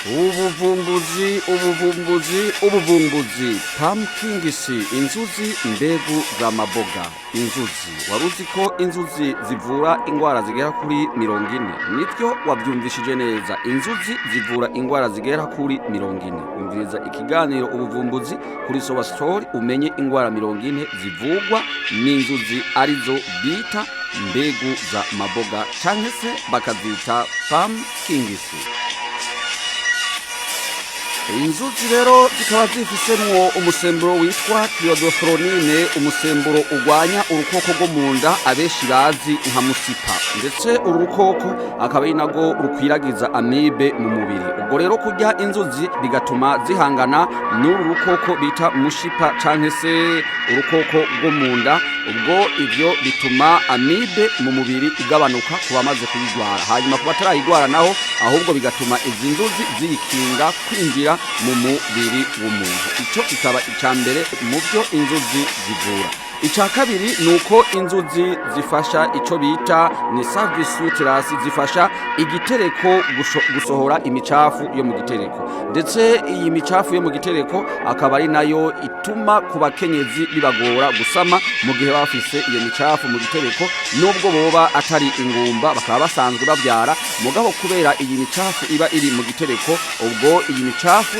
ubuvumvuzi pumpkingisi inzuzi mbegu za maboga inzuzi waruziko inzuzi zivura indwara zigera kuri 40 nityo wabyumvishije neza inzuzi zivura indwara zigera kuri 40 umviriza ikiganiro ubuvumvuzi kuri Sowa story umenye indwara 40 zivugwa n'inzuzi arizo bita mbegu za maboga canke se bakazita pumpkingisi. Inzuzi rero zikaba zifisemwo umusemburo witwa chlorofronine, umusemburo ugwanya urukoko rwo munda abeshi bazi nka musipa, ndetse urukoko akaba inago rukwiragiza amibe mu mubiri. Ubwo rero kurya inzuzi bigatuma zihangana n'uru rukoko bita mushipa canke se urukoko rwo munda. Ubwo ivyo bituma amibe mu mubiri igabanuka kubamaze kuyigwara, hanyuma kubatarayigwara naho ahubwo bigatuma izi nzuzi zikinga kwinjira mu mubiri w'umuntu. Ico kikaba icambere mu byo inzuzi zivura. Ica kabiri nuko inzuzi zifasha ico bita ni service zifasha igitereko gusohora imicafu yo mu gitereko, ndetse iyi micafu yo mu gitereko akaba ari nayo ituma kubakenyezi bibagora gusama mu gihe bafise iyo micafu mu gitereko, nubwo boba atari ingumba bakaba basanzwe babyara mugabo kubera iyi micafu iba iri mu gitereko, ubwo iyi micafu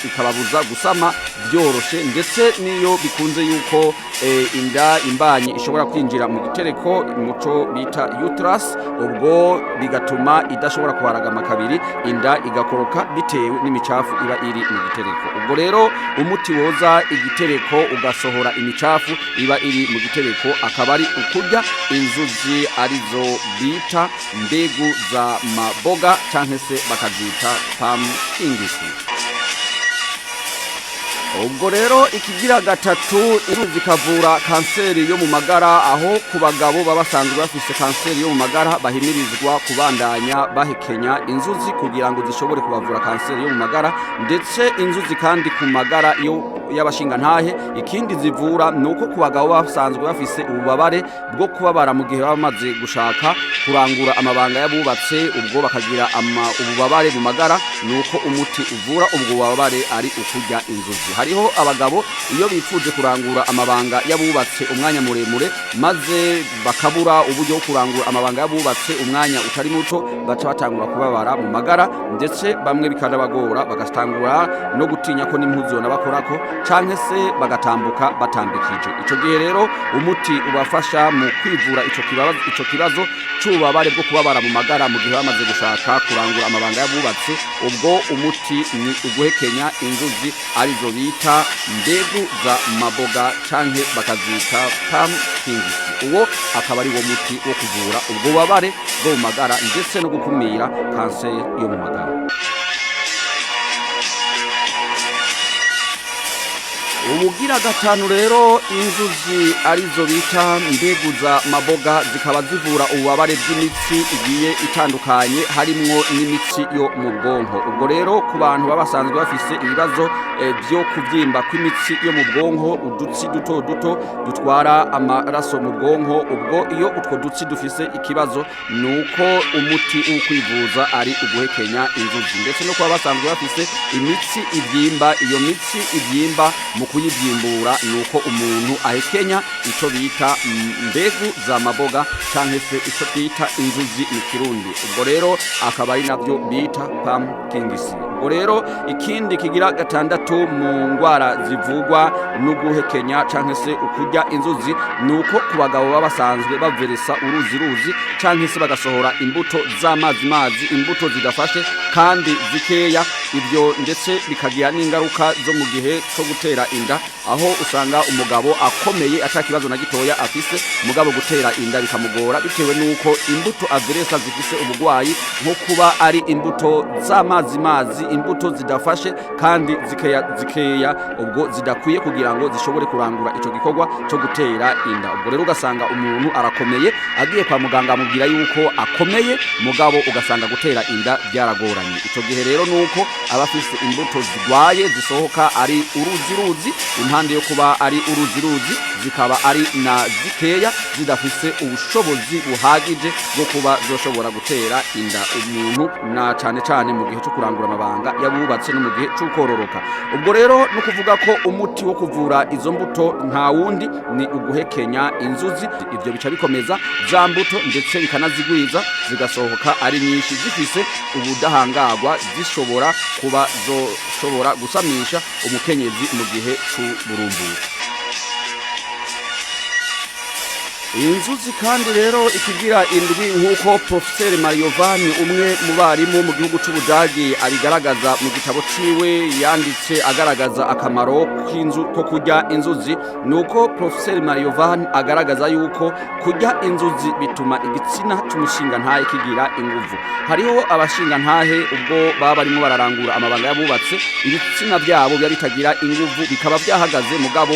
ikababuza gusama byoroshe, ndetse niyo bikunze yuko inda imbanyi ishobora kwinjira mu gitereko muco bita uterus, ubwo bigatuma idashobora kuharagama kabiri, inda igakoroka bitewe n'imicafu iba iri mu gitereko. Ubwo rero umuti woza igitereko ugasohora imicafu iba iri mu gitereko akaba ari ukurya inzuzi arizo bita mbegu za maboga canke se bakazita pumpkingisi. Ubwo rero ikigira gatatu inzuzi kavura kanseri yo mu magara, aho kubagabo babasanzwe bafise kanseri yo mu magara bahimirizwa kubandanya bahekenya inzuzi kugira ngo zishobore kubavura kanseri yo mu magara, ndetse inzuzi kandi ku magara yo y'abashinga ntahe ikindi zivura nuko kubagabo basanzwe bafise ububabare bwo kubabara mu gihe bamaze gushaka kurangura amabanga yabubatse, ubwo bakagira ububabare mu magara, nuko umuti uvura ubwo bubabare ari ukurya inzuzi. Hariho abagabo iyo bipfuje kurangura amabanga yabubatse umwanya muremure maze bakabura uburyo kurangura amabanga yabubatse umwanya utari muto, baca batangura kubabara mu magara, ndetse bamwe bikanabagora bagatangura no gutinya ko n'impuzo nabakorako canke se bagatambuka batambikije. Ico gihe rero umuti ubafasha mu kwivura ico kibazo c'ububabare bwo kubabara mu magara mu gihe bamaze gushaka kurangura amabanga yabubatse, ubwo umuti ni uguhekenya inzuzi arizo bita mbegu za maboga canke bakazita pumpkingisi. Uwo akaba ari wo muti wo kuvura ubwo bubabare bwo mu magara ndetse no gukumira kanseri yo mu magara. Ubugira gatanu rero inzuzi arizo bita mbegu za maboga zikaba zivura ububabare bw'imitsi igiye itandukanye harimwo n'imitsi yo mu bwonko. Ubwo rero ku bantu babasanzwe bafise ibibazo byo kuvyimba kw'imitsi yo mu bwonko, udutsi duto duto dutwara amaraso mu bwonko, ubwo iyo utwo dutsi dufise ikibazo nuko umuti ukwivuza ari uguhekenya inzuzi, ndetse no kuba basanzwe bafise imitsi ivyimba, iyo mitsi ivyimba mu kuyivyimbura nuko umuntu ahekenya ico bita mbegu za maboga canke se ico bita inzuzi mu Kirundi. Ubwo rero akaba ari navyo bita pumpkingisi. Ubwo rero ikindi kigira gatandatu mu ndwara zivugwa no guhekenya canke se ukurya inzuzi nuko kubagabo babasanzwe baveresa uruzi canke se bagasohora imbuto z'amazi imbuto zidafashe kandi zikeya, ibyo ndetse bikagira n'ingaruka zo mu gihe cyo gutera inda, aho usanga umugabo akomeye atakibazo na gitoya afise mugabo gutera inda bikamugora bitewe nuko imbuto averesa zifise ubugwayi nko kuba ari imbuto z'amazi imbuto zidafashe kandi zikeya ubwo zidakwiye kugira ngo zishobore kurangura ico gikorwa cyo gutera inda. Ubwo rero ugasanga umuntu arakomeye agiye kwa muganga amubwira yuko akomeye mugabo ugasanga gutera inda byaragoranye. Ico gihe rero nuko abafise imbuto zigwaye zisohoka ari uruzi impande yo kuba ari uruzi zikaba ari na zikeya zidafise ubushobozi buhagije bwo kuba zoshobora gutera inda umuntu, na cane mu gihe cyo kurangura amabanga mabanga yabubatse no mu gihe c'ukororoka. Ubwo rero no kuvuga ko umuti wo kuvura izo mbuto nta wundi ni uguhekenya inzuzi. Ivyo bica bikomeza za mbuto ndetse bikanazigwiza zigasohoka ari nyinshi zifise ubudahangagwa zishobora kuba zoshobora gusamisha umukenyezi mu gihe c'uburumburi. Inzuzi kandi rero ikigira indwi nk'uko Professeur Mariovani umwe mu barimu mu gihugu c'Ubudagi abigaragaza mu gitabo ciwe yanditse agaragaza akamaro ko kurya inzuzi. Nuko Professeur Mariovani agaragaza yuko kurya inzuzi bituma igitsina c'umushinga ntahe kigira inguvu. Hariho abashinga ntahe ubwo baba barimo bararangura amabanga yabubatse, ibitsina byabo bitagira inguvu bikaba byahagaze mugabo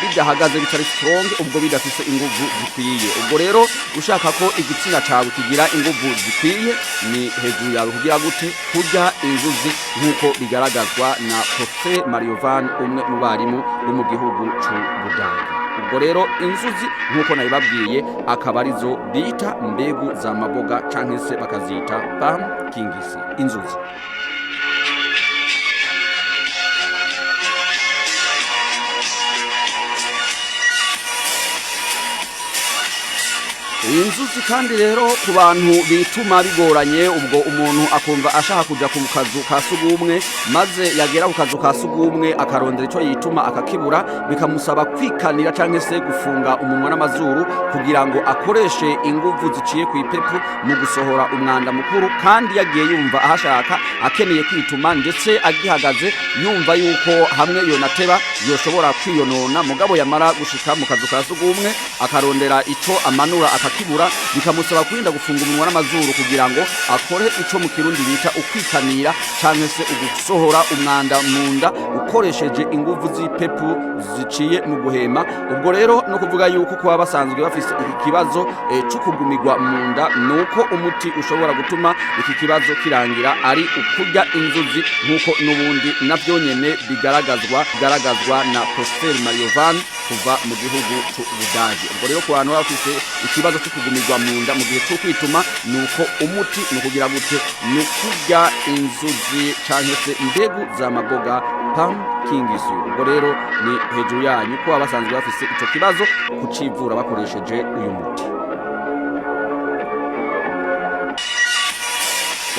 bidahagaze bitari strong ubwo bidafise inguvu ubwo rero ushaka ko igitsina cawe kigira inguvu zikwiye ni hejuru yawe kugira gute kurya inzuzi nk'uko bigaragazwa na Professeur Mariovani umwe mu barimu bo mu gihugu c'Ubudagi. Ubwo rero inzuzi nk'uko nabibabwiye akaba arizo bita mbegu za maboga canke se bakazita pumpkins inzuzi. Inzuzi kandi rero ku bantu bituma bigoranye ubwo umuntu akumva ashaka kuja ku kazu ka sugumwe maze yagera ku kazu ka sugumwe akarondera ico yituma akakibura bikamusaba kwikanira canke se gufunga umunwa n'amazuru kugira ngo akoreshe inguvu ziciye ku ipepu mu gusohora umwanda mukuru, kandi yagiye yumva ahashaka akeneye kwituma ndetse agihagaze yumva yuko hamwe yonateba yoshobora kwiyonona mugabo yamara gushika mu kazu ka sugumwe akarondera ico amanura kibura bikamusaba kurinda gufunga umunwa n'amazuru kugira ngo akore ico mu kirundi bita ukwikanira canke se ugusohora umwanda munda ukoresheje inguvu z'ipepu ziciye mu guhema. Ubwo rero no kuvuga yuko kuba basanzwe bafise iki kibazo cyo kugumigwa munda nuko umuti ushobora gutuma iki kibazo kirangira ari ukurya inzuzi nk'uko n'ubundi navyo nyene bigaragazwa na Professeur Mariovani kuva mu gihugu c'Ubudagi. Ubwo rero ku bantu bafise ikibazo cyo kugumirwa munda mu gihe cyo kwituma nuko umuti no kugira gute no kurya inzuzi canke se mbegu za maboga pumpkins. Ubwo rero ni hejuru yanyu ko abasanzwe bafise ico kibazo kucivura bakoresheje uyu muti.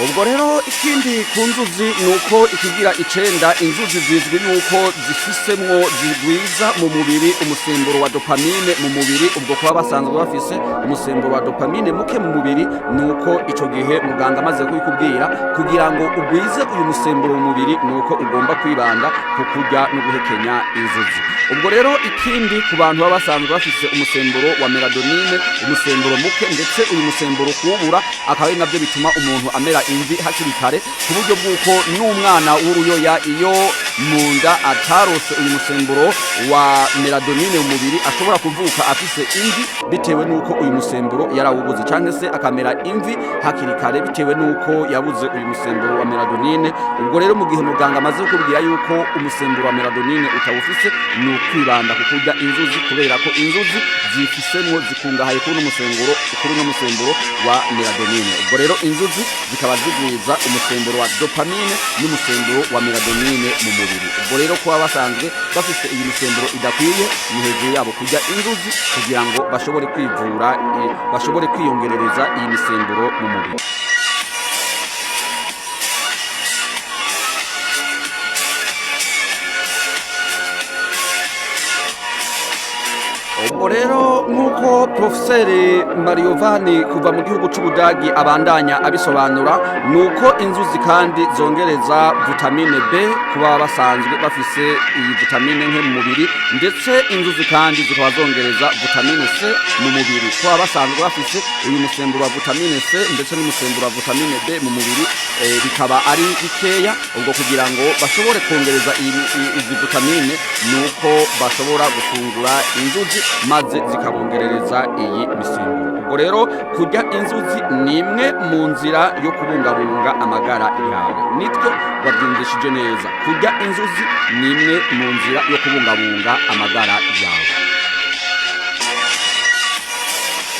Ubwo rero ikindi ku nzuzi nuko ikigira icenda inzuzi zizwi nuko zifisemwo zigwiza mu mubiri umusemburo wa dopamine mu mubiri. Ubwo kuba basanzwe bafise umusemburo wa dopamine muke mu mubiri nuko ico gihe muganga amaze kubikubwira kugira ngo ugwize uyu musemburo mu mubiri nuko ugomba kwibanda ku kurya no guhekenya inzuzi. Ubwo rero ikindi ku bantu baba basanzwe bafise umusemburo wa melatonine umusemburo muke ndetse uyu musemburo kuwubura akaba ari navyo bituma umuntu amera imvi hakiri kare ku buryo bw'uko n'umwana w'uruyoya iyo munda atarose uyu musemburo wa melatonine mu mubiri ashobora kuvuka afise imvi bitewe nuko uyu musemburo yarawubuze canke se akamera imvi hakiri kare bitewe nuko yabuze uyu musemburo wa melatonine. Ubwo rero mu gihe muganga amaze kubwira yuko umusemburo wa melatonine utawufise ni ukwibanda ku kurya inzuzi kubera ko inzuzi zifisemwo zikungahaye kuri umusemburo wa melatonine. Ubwo rero inzuzi zikaba zigwiza umusemburo wa dopamine n'umusemburo wa melatonine mu mubiri. Ubwo rero kuba basanzwe bafise iyi misemburo idakwiye ni hejuru yabo kurya inzuzi kugira ngo bashobore kwivura bashobore kwiyongerereza iyi misemburo mu mubiri. Ubwo rero nk'uko Professeur Mariovani kuva mu gihugu c'Ubudagi abandanya abisobanura nuko inzuzi kandi zongereza vitamine B kuba basanzwe bafise iyi vitamine nke mu mubiri, ndetse inzuzi kandi zikaba zongereza vitamine C mu mubiri kuba basanzwe bafise uyu musemburo wa vitamine C ndetse n'umusemburo wa vitamine B mu mubiri bikaba ari bikeya. Ubwo kugira ngo bashobore kongereza izi vitamine nuko bashobora gufungura inzuzi maze zikabongerereza iyi misemburo. Ubwo rero kurya inzuzi ni imwe mu nzira yo kubungabunga amagara yawe. Nityo wabyumvishije neza, kurya inzuzi ni imwe mu nzira yo kubungabunga amagara yawe.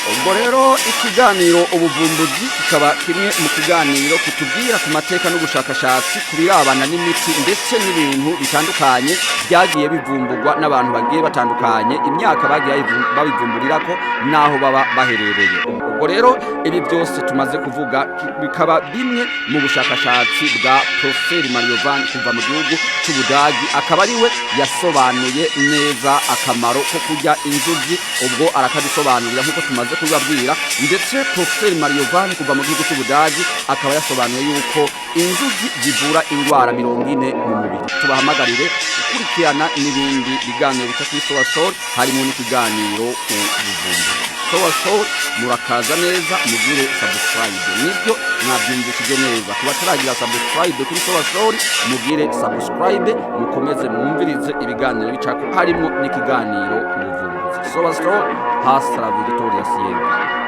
ubwo rero ikiganiro ubuvumvuzi kikaba kimwe mu kiganiro kitubwira ku mateka n'ubushakashatsi kubirabana n'imiti ndetse n'ibintu bitandukanye byagiye bivumburwa n'abantu bagiye batandukanye imyaka bagiye babivumburirako naho baba baherereye. Ubwo rero ibi byose tumaze kuvuga bikaba bimwe mu bushakashatsi bwa Professor Mariovan kuva mu gihugu cy'Ubudagi, akaba ari we yasobanuye neza akamaro ko kurya inzuzi, ubwo arakabisobanurira nk'uko tumaze kubabwira. Ndetse Professor Mariovan kuva mu gihugu cy'Ubudagi akaba yasobanuye yuko inzuzi zivura indwara 40 mu mubiri. Tubahamagarire gukurikirana n'ibindi biganiro bica kuri Sowa harimo n'ikiganiro ubuvumvuzi. Sowa murakazaneza mugire subscribe, nibyo mwabyumvishije neza. Kuba turagira subscribe kuri Sowa mugire subscribe, mukomeze mwumvirize ibiganiro bicako harimo n'ikiganiro ubuvumvuzi. Sowa hasta la victoria siempre.